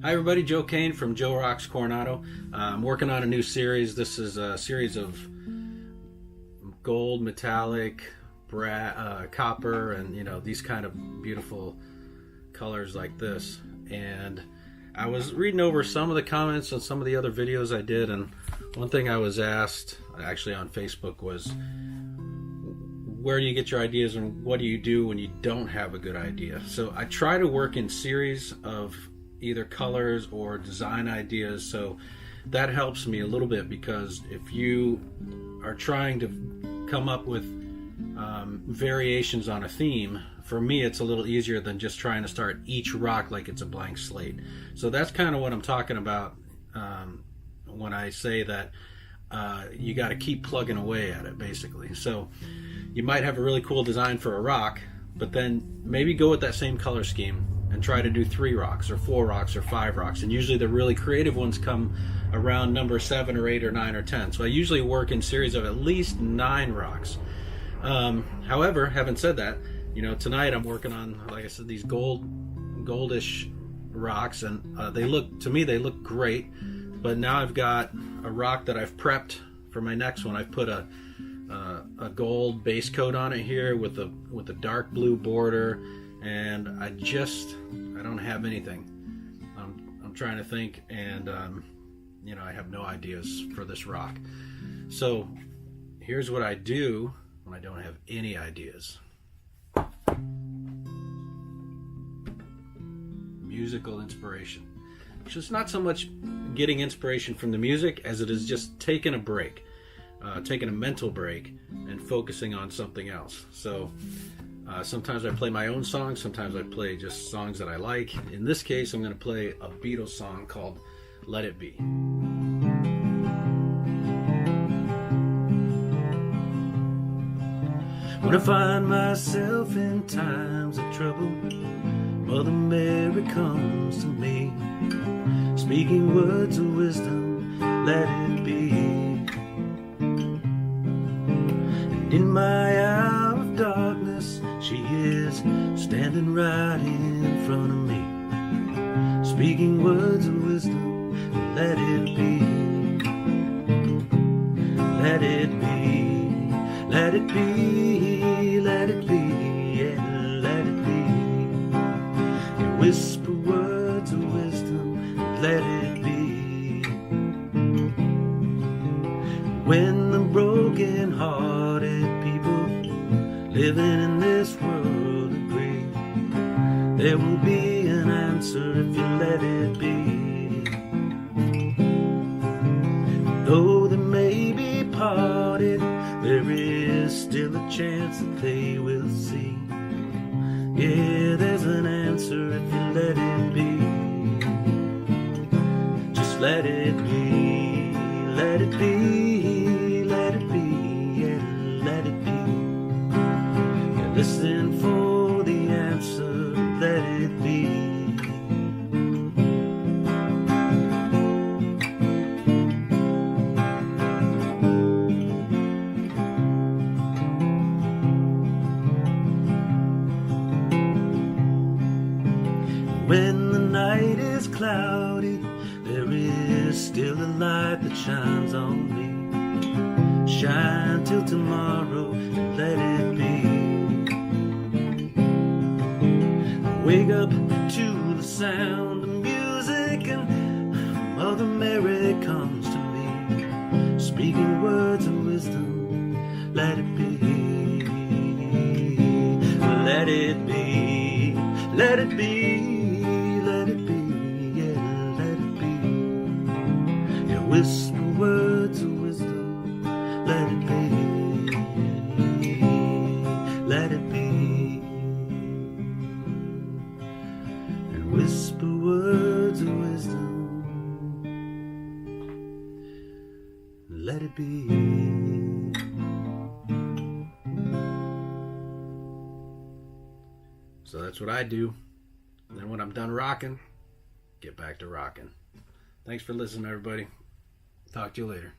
Hi everybody, Joe Kane from Joe Rocks Coronado. I'm working on a new series. This is a series of gold, metallic, copper, and these kind of beautiful colors like this. And I was reading over some of the comments on some of the other videos I did, and one thing I was asked actually on Facebook was, where do you get your ideas and what do you do when you don't have a good idea? So I try to work in series of either colors or design ideas, so that helps me a little bit, because if you are trying to come up with variations on a theme, for me it's a little easier than just trying to start each rock like it's a blank slate. So that's kind of what I'm talking about when I say that you got to keep plugging away at it, basically. So you might have a really cool design for a rock, but then maybe go with that same color scheme and try to do 3 rocks or 4 rocks or 5 rocks. And usually the really creative ones come around number 7 or 8 or 9 or 10. So I usually work in series of at least 9 rocks. However, having said that, tonight I'm working on, like I said, these goldish rocks, and they look great. But now I've got a rock that I've prepped for my next one. I've put a gold base coat on it here with a dark blue border, and I don't have anything. I'm trying to think, and I have no ideas for this rock. So here's what I do when I don't have any ideas. Musical inspiration. So it's not so much getting inspiration from the music as it is just taking a break, taking a mental break and focusing on something else. So sometimes I play my own songs, sometimes I play just songs that I like. In this case, I'm going to play a Beatles song called Let It Be. When I find myself in times of trouble, Mother Mary comes to me, speaking words of wisdom, let it be. And in my hour of darkness, she is standing right in front of me, speaking words of wisdom, let it be. Let it be, let it be, let it be, yeah, let it be. You whisper words of wisdom, let it be. When the broken-hearted people living in this world agree, there will be an answer if you let it be. Though they may be parted, there is still a chance that they will see. Yeah, there's an answer if you let it be. Just let it be, let it be, let it be, yeah, let it be. Yeah, listen for the answer, let it be. When the night is cloudy, there is still a light that shines on me. Shine till tomorrow, and let it be. I wake up to the sound of music, and Mother Mary comes to me, speaking words of wisdom, let it be. Let it be, let it be. Let it be, yeah, let it be. Yeah, whisper words of wisdom, let it be. Let it be. And whisper words of wisdom, let it be. So that's what I do. And then when I'm done rocking, get back to rocking. Thanks for listening, everybody. Talk to you later.